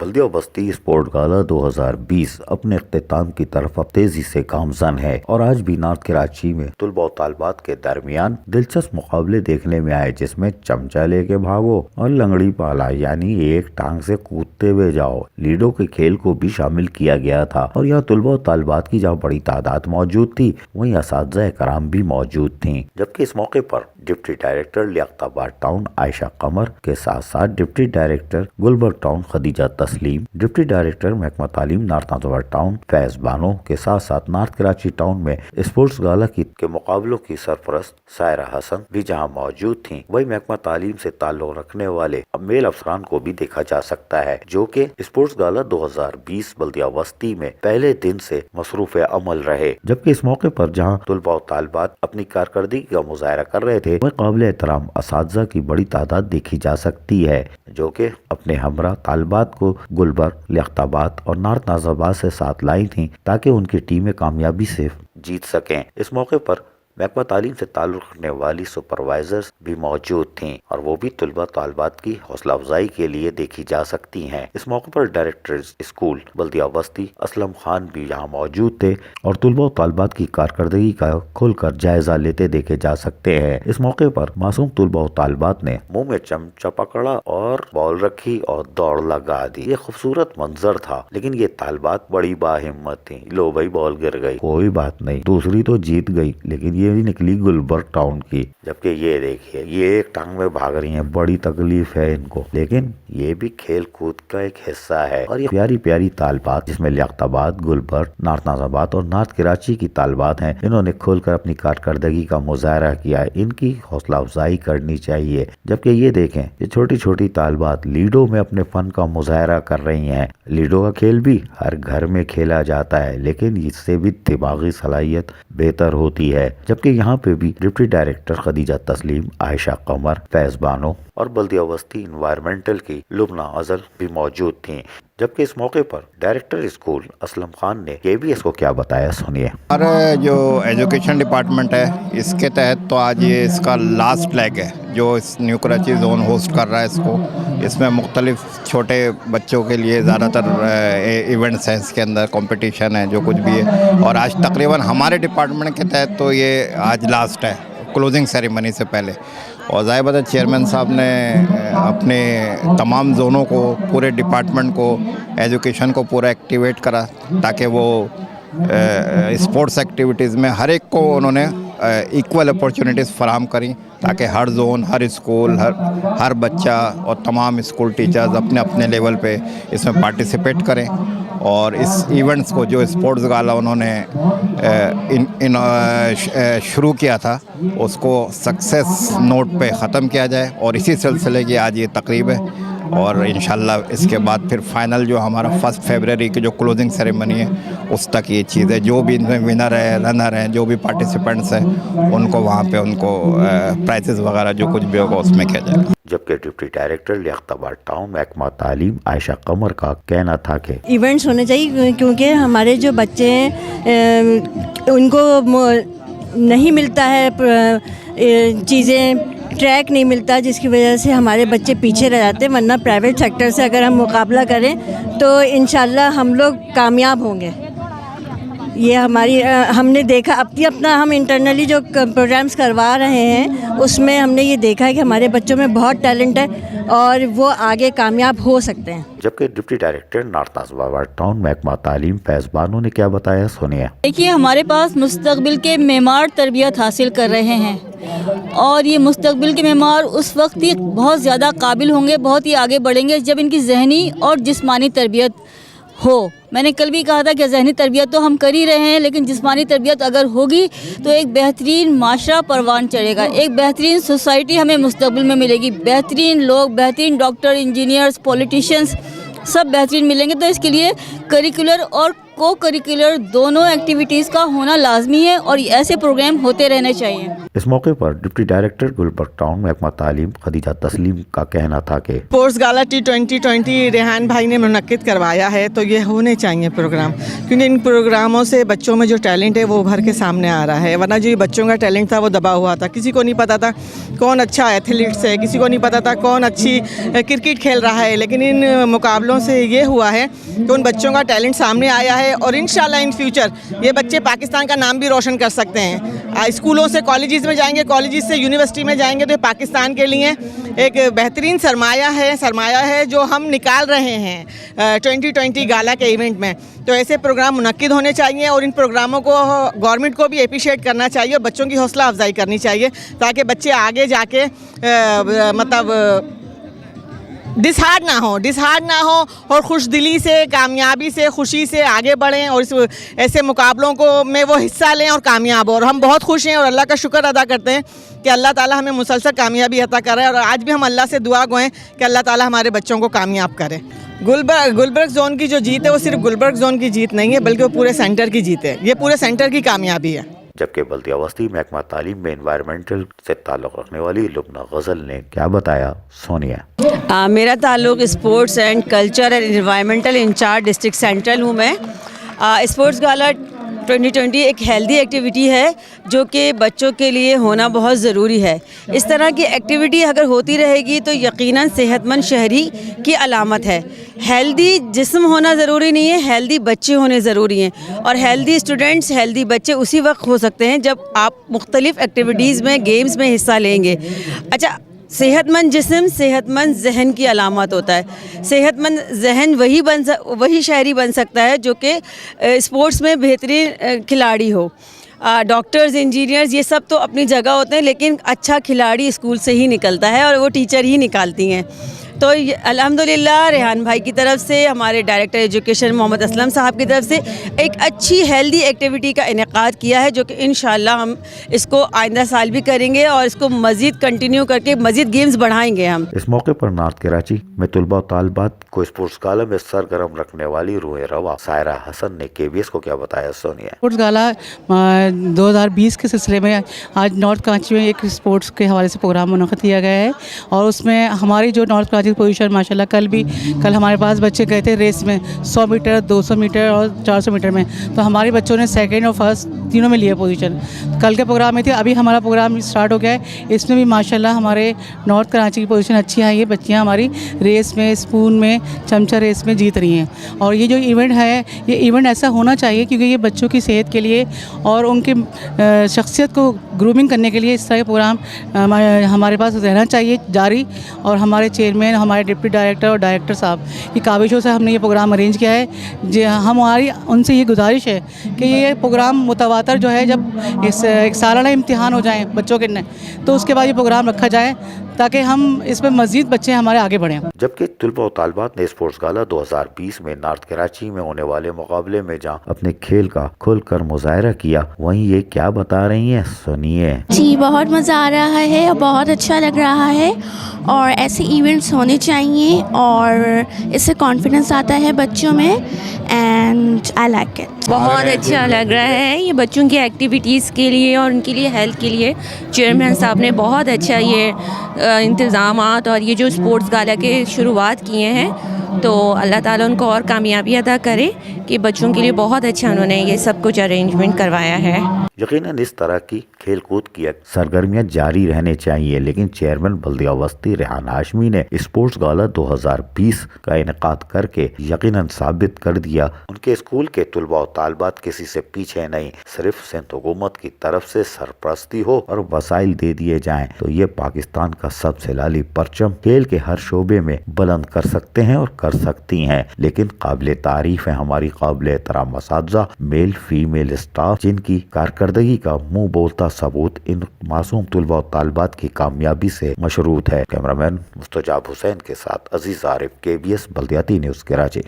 بلدیہ بستی اسپورٹ گالا 2020 اپنے اختتام کی طرف اب تیزی سے گامزن ہے اور آج بھی نارتھ کراچی میں طلباء و طالبات کے درمیان دلچسپ مقابلے دیکھنے میں آئے، جس میں چمچہ لے کے بھاگو اور لنگڑی پالا یعنی ایک ٹانگ سے کودتے ہوئے جاؤ لیڈو کے کھیل کو بھی شامل کیا گیا تھا۔ اور یہاں طلباء و طالبات کی جہاں بڑی تعداد موجود تھی، وہیں اساتذہ کرام بھی موجود تھیں، جبکہ اس موقع پر ڈپٹی ڈائریکٹر لیاقت آباد ٹاؤن عائشہ قمر کے ساتھ ساتھ deputy director Gulberg town Khadija تسلیم، ڈپٹی ڈائریکٹر محکمہ تعلیم نارتھ آباد ٹاؤن فیض بانو کے ساتھ ساتھ نارتھ کراچی ٹاؤن میں اسپورٹس گالا کے مقابلوں کی سرپرست سائرہ حسن بھی جہاں موجود تھیں، وہی محکمہ تعلیم سے تعلق رکھنے والے میل افسران کو بھی دیکھا جا سکتا ہے، جو کہ اسپورٹس گالا 2020 بلدیہ بستی میں پہلے دن سے مصروف عمل رہے۔ جبکہ اس موقع پر جہاں طلباء و طالبات اپنی کارکردگی کا مظاہرہ کر رہے تھے، وہیں قابل احترام اساتذہ کی بڑی تعداد دیکھی جا سکتی ہے، جو کہ اپنے ہمراہ طالبات کو گلبرگ، لیاقت آباد اور نارتھ نازیباد سے ساتھ لائی تھیں تاکہ ان کی ٹیمیں کامیابی سے جیت سکیں۔ اس موقع پر محکمہ تعلیم سے تعلق رکھنے والی سپروائزرز بھی موجود تھیں اور وہ بھی طلباء طالبات کی حوصلہ افزائی کے لیے دیکھی جا سکتی ہیں۔ اس موقع پر ڈائریکٹر اسکول بلدیہ بستی اسلم خان بھی یہاں موجود تھے اور طلباء و طالبات کی کارکردگی کا کھل کر جائزہ لیتے دیکھے جا سکتے ہیں۔ اس موقع پر معصوم طلباء و طالبات نے منہ میں چمچہ پکڑا اور بال رکھی اور دوڑ لگا دی۔ یہ خوبصورت منظر تھا، لیکن یہ طالبات بڑی باہمت تھیں۔ لو بھائی بال گر گئی، کوئی بات نہیں، دوسری تو جیت گئی، لیکن یہ بھی نکلی گلبرگ ٹاؤن کی۔ جبکہ یہ دیکھیے، یہ ایک ٹانگ میں بھاگ رہی ہیں، بڑی تکلیف ہے ان کو، لیکن یہ بھی کھیل کود کا ایک حصہ ہے۔ اور یہ پیاری پیاری طالبات، جس میں لیاقت آباد، گلبرگ، نارتھ نازیباد اور نارتھ کراچی کی طالبات ہیں، انہوں نے کھول کر اپنی کارکردگی کا مظاہرہ کیا ہے، ان کی حوصلہ افزائی کرنی چاہیے۔ جبکہ یہ دیکھیں، یہ چھوٹی چھوٹی طالبات لیڈو میں اپنے فن کا مظاہرہ کر رہی ہیں۔ لیڈو کا کھیل بھی ہر گھر میں کھیلا جاتا ہے، لیکن اس سے بھی دماغی صلاحیت بہتر ہوتی ہے۔ جبکہ یہاں پہ بھی ڈپٹی ڈائریکٹر خدیجہ تسلیم، عائشہ قمر، فیض بانو اور بلدیہ بستی انوائرمنٹل کی لبنہ ازل بھی موجود تھیں۔ جبکہ اس موقع پر ڈائریکٹر اسکول اسلم خان نے KBS کو کیا بتایا، سنیے۔ ہمارا جو ایجوکیشن ڈپارٹمنٹ ہے، اس کے تحت تو آج یہ اس کا لاسٹ لیگ ہے جو اس نیو کراچی زون ہوسٹ کر رہا ہے اس کو۔ اس میں مختلف چھوٹے بچوں کے لیے زیادہ تر ایونٹس ہیں، اس کے اندر کمپٹیشن ہے، جو کچھ بھی ہے۔ اور آج تقریباً ہمارے ڈپارٹمنٹ کے تحت تو یہ آج لاسٹ ہے، کلوزنگ سیریمنی سے پہلے۔ اور ظاہر بات ہے چیئرمین صاحب نے اپنے تمام زونوں کو، پورے ڈپارٹمنٹ کو، ایجوکیشن کو پورا ایکٹیویٹ کرا تاکہ وہ اسپورٹس ایکٹیویٹیز میں ہر ایک کو انہوں نے ایکول اپورچونیٹیز فراہم کریں تاکہ ہر زون، ہر اسکول، ہر بچہ اور تمام اسکول ٹیچرز اپنے اپنے لیول پہ اس میں پارٹیسپیٹ کریں اور اس ایونٹس کو، جو اسپورٹس گالا انہوں نے شروع کیا تھا، اس کو سکسیس نوٹ پہ ختم کیا جائے۔ اور اسی سلسلے کی آج یہ تقریب ہے اور انشاءاللہ اس کے بعد پھر فائنل جو ہمارا 1 فروری کی جو کلوزنگ سیریمنی ہے، اس تک یہ چیز ہے۔ جو بھی ان میں ونر ہے، رنر ہیں، جو بھی پارٹیسپینٹس ہیں، ان کو وہاں پہ ان کو پرائزز وغیرہ جو کچھ بھی ہوگا اس میں کیا جائے گا۔ جبکہ ڈپٹی ڈائریکٹر لیاقت آباد ٹاؤن محکمہ تعلیم عائشہ قمر کا کہنا تھا کہ ایونٹس ہونے چاہیے، کیونکہ ہمارے جو بچے ہیں ان کو نہیں ملتا ہے چیزیں، ٹریک نہیں ملتا، جس کی وجہ سے ہمارے بچے پیچھے رہ جاتے ہیں۔ ورنہ پرائیویٹ سیکٹر سے اگر ہم مقابلہ کریں تو انشاءاللہ ہم لوگ کامیاب ہوں گے۔ یہ ہم نے دیکھا اپنا ہم انٹرنلی جو پروگرامز کروا رہے ہیں، اس میں ہم نے یہ دیکھا ہے کہ ہمارے بچوں میں بہت ٹیلنٹ ہے اور وہ آگے کامیاب ہو سکتے ہیں۔ جبکہ ڈپٹی ڈائریکٹر نارتھ نازیباد ٹاؤن محکمہ تعلیم فیض بانو نے کیا بتایا، سنیے۔ دیکھیے، ہمارے پاس مستقبل کے معمار تربیت حاصل کر رہے ہیں اور یہ مستقبل کے معمار اس وقت ہی بہت زیادہ قابل ہوں گے، بہت ہی آگے بڑھیں گے جب ان کی ذہنی اور جسمانی تربیت ہو۔ میں نے کل بھی کہا تھا کہ ذہنی تربیت تو ہم کر ہی رہے ہیں، لیکن جسمانی تربیت اگر ہوگی تو ایک بہترین معاشرہ پروان چڑھے گا، ایک بہترین سوسائٹی ہمیں مستقبل میں ملے گی، بہترین لوگ، بہترین ڈاکٹر، انجینئرز، پولیٹیشینز، سب بہترین ملیں گے۔ تو اس کے لیے کریکولر اور کو کریکولر دونوں ایکٹیویٹیز کا ہونا لازمی ہے اور ایسے پروگرام ہوتے رہنے چاہیے. اس موقع پر ڈپٹی ڈائریکٹر گلبرگ ٹاؤن محکمہ تعلیم خدیجہ تسلیم کا کہنا تھا کہ اسپورٹس گالا T2020 ریحان بھائی نے منعقد کروایا ہے تو یہ ہونے چاہیے پروگرام, کیونکہ ان پروگراموں سے بچوں میں جو ٹیلنٹ ہے وہ ابھر کے سامنے آ رہا ہے, ورنہ جو یہ بچوں کا ٹیلنٹ تھا وہ دبا ہوا تھا. کسی کو نہیں پتا تھا کون اچھا ایتھلیٹس ہے, کسی کو نہیں پتا تھا کون اچھی کرکٹ کھیل رہا ہے, لیکن ان مقابلوں سے یہ ہوا ہے کہ ان بچوں کا ٹیلنٹ سامنے آیا ہے اور انشاءاللہ ان فیوچر یہ بچے پاکستان کا نام بھی روشن کر سکتے ہیں. اسکولوں سے کالجز میں جائیں گے, کالجز سے یونیورسٹی میں جائیں گے, تو یہ پاکستان کے لیے ایک بہترین سرمایہ ہے جو ہم نکال رہے ہیں 2020 گالا کے ایونٹ میں. تو ایسے پروگرام منعقد ہونے چاہیے اور ان پروگراموں کو گورنمنٹ کو بھی اپریشیٹ کرنا چاہیے اور بچوں کی حوصلہ افزائی کرنی چاہیے تاکہ بچے آگے جا کے مطلب ڈسہارڈ نہ ہو اور خوش دلی سے, کامیابی سے, خوشی سے آگے بڑھیں اور اس ایسے مقابلوں کو میں وہ حصہ لیں اور کامیاب ہوں. اور ہم بہت خوش ہیں اور اللہ کا شکر ادا کرتے ہیں کہ اللہ تعالیٰ ہمیں مسلسل کامیابی عطا کر رہا ہے, اور آج بھی ہم اللہ سے دعا گوئیں کہ اللہ تعالیٰ ہمارے بچوں کو کامیاب کرے. گلبرگ زون کی جو جیت ہے وہ صرف گلبرگ زون کی جیت نہیں ہے بلکہ وہ پورے سینٹر کی جیت ہے, یہ پورے سینٹر کی کامیابی ہے. جبکہ بلدیہ وسطی محکمہ تعلیم میں انوائرمنٹل سے تعلق رکھنے والی لبنہ غزل نے کیا بتایا, سونیا. میرا تعلق sports and culture and environmental incharge district central ہوں میں. اسپورٹس گالا 2020 ایک ہیلدی ایکٹیویٹی ہے جو کہ بچوں کے لیے ہونا بہت ضروری ہے. اس طرح کی ایکٹیویٹی اگر ہوتی رہے گی تو یقیناً صحت مند شہری کی علامت ہے. ہیلدی جسم ہونا ضروری نہیں ہے, ہیلدی بچے ہونے ضروری ہیں, اور ہیلدی اسٹوڈنٹس, ہیلدی بچے اسی وقت ہو سکتے ہیں جب آپ مختلف ایکٹیویٹیز میں, گیمز میں حصہ لیں گے. اچھا, صحت مند جسم صحت مند ذہن کی علامت ہوتا ہے. صحت مند ذہن وہی شہری بن سکتا ہے جو کہ اسپورٹس میں بہترین کھلاڑی ہو. ڈاکٹرز, انجینئرز, یہ سب تو اپنی جگہ ہوتے ہیں, لیکن اچھا کھلاڑی اسکول سے ہی نکلتا ہے اور وہ ٹیچر ہی نکالتی ہیں. تو الحمدللہ ریحان بھائی کی طرف سے, ہمارے ڈائریکٹر ایجوکیشن محمد اسلم صاحب کی طرف سے ایک اچھی ہیلدی ایکٹیویٹی کا انعقاد کیا ہے جو کہ انشاءاللہ ہم اس کو آئندہ سال بھی کریں گے اور اس کو مزید کنٹینیو کر کے مزید گیمز بڑھائیں گے ہم. اس موقع پر نارتھ کراچی میں طلباء و طالبات کو اسپورٹس گالا میں سرگرم رکھنے والی روح روا سائرہ حسن نے KBS کو کیا بتایا, سونیا. اسپورٹس گالا 2020 کے سلسلے میں آج نارتھ کراچی میں ایک اسپورٹس کے حوالے سے پروگرام منعقد کیا گیا ہے, اور اس میں ہماری جو نارتھ کراچی پوزیشن ماشاءاللہ کل ہمارے پاس بچے گئے تھے ریس میں 100 میٹر 200 میٹر اور 400 میٹر میں, تو ہمارے بچوں نے سیکنڈ اور فرسٹ تینوں میں لیا پوزیشن. کل کے پروگرام میں تھے, ابھی ہمارا پروگرام اسٹارٹ ہو گیا ہے, اس میں بھی ماشاءاللہ ہمارے نارتھ کراچی کی پوزیشن اچھی آئی ہے. بچیاں ہماری ریس میں, اسپون میں, چمچہ ریس میں جیت رہی ہیں. اور یہ جو ایونٹ ہے, یہ ایونٹ ایسا ہونا چاہیے کیونکہ یہ بچوں کی صحت کے لیے اور ان کی شخصیت کو گرومنگ کرنے کے لیے اس طرح کے پروگرام ہمارے پاس رہنا چاہیے جاری. اور ہمارے چیئرمین, ہمارے ڈپٹی ڈائریکٹر اور ڈائریکٹر صاحب کی کاوشوں سے ہم نے یہ پروگرام ارینج کیا ہے. ہماری ان سے یہ گزارش ہے کہ یہ پروگرام متواتر جو ہے, جب ایک سالانہ امتحان ہو جائیں بچوں کے تو اس کے بعد یہ پروگرام رکھا جائے تاکہ ہم اس میں مزید بچے ہمارے آگے بڑھیں. جبکہ طلباء و طالبات نے اسپورٹس گالا 2020 میں نارتھ کراچی میں ہونے والے مقابلے میں جہاں اپنے کھیل کا کھل کر مظاہرہ کیا, وہیں یہ کیا بتا رہی ہیں, سنیے. جی بہت مزہ آ رہا ہے اور بہت اچھا لگ رہا ہے, اور ایسے ایونٹس ہونے چاہیے اور اس سے کانفیڈنس آتا ہے بچوں میں, اینڈ آئی لائک اٹ. بہت اچھا لگ رہا ہے یہ بچوں کی ایکٹیویٹیز کے لیے اور ان کے لیے ہیلتھ کے لیے. چیئرمین صاحب نے بہت اچھا یہ انتظامات اور یہ جو اسپورٹس گالا کے شروعات کیے ہیں, تو اللہ تعالیٰ ان کو اور کامیابی عطا کرے کہ بچوں کے لیے بہت اچھا انہوں نے یہ سب کچھ ارینجمنٹ کروایا ہے. یقیناً اس طرح کی کھیل کود کی سرگرمیاں جاری رہنے چاہیے, لیکن چیئرمین بلدیہ وسطی ریحان ہاشمی نے اسپورٹس گالا 2020 کا انعقاد کر کے یقیناً ثابت کر دیا ان کے اسکول کے طلباء و طالبات کسی سے پیچھے نہیں. صرف سندھ حکومت کی طرف سے سرپرستی ہو اور وسائل دے دیے جائیں تو یہ پاکستان کا سب سے لالی پرچم کھیل کے ہر شعبے میں بلند کر سکتے ہیں اور کر سکتی ہیں. لیکن قابل تعریف ہے ہماری قابل احترام اساتذہ, میل فیمیل اسٹاف, جن کی کارکردگی کا منہ بولتا ثبوت ان معصوم طلباء و طالبات کی کامیابی سے مشروط ہے. کیمرامین مستجاب حسین کے ساتھ عزیز عارف, KBS بلدیاتی نیوز کراچی.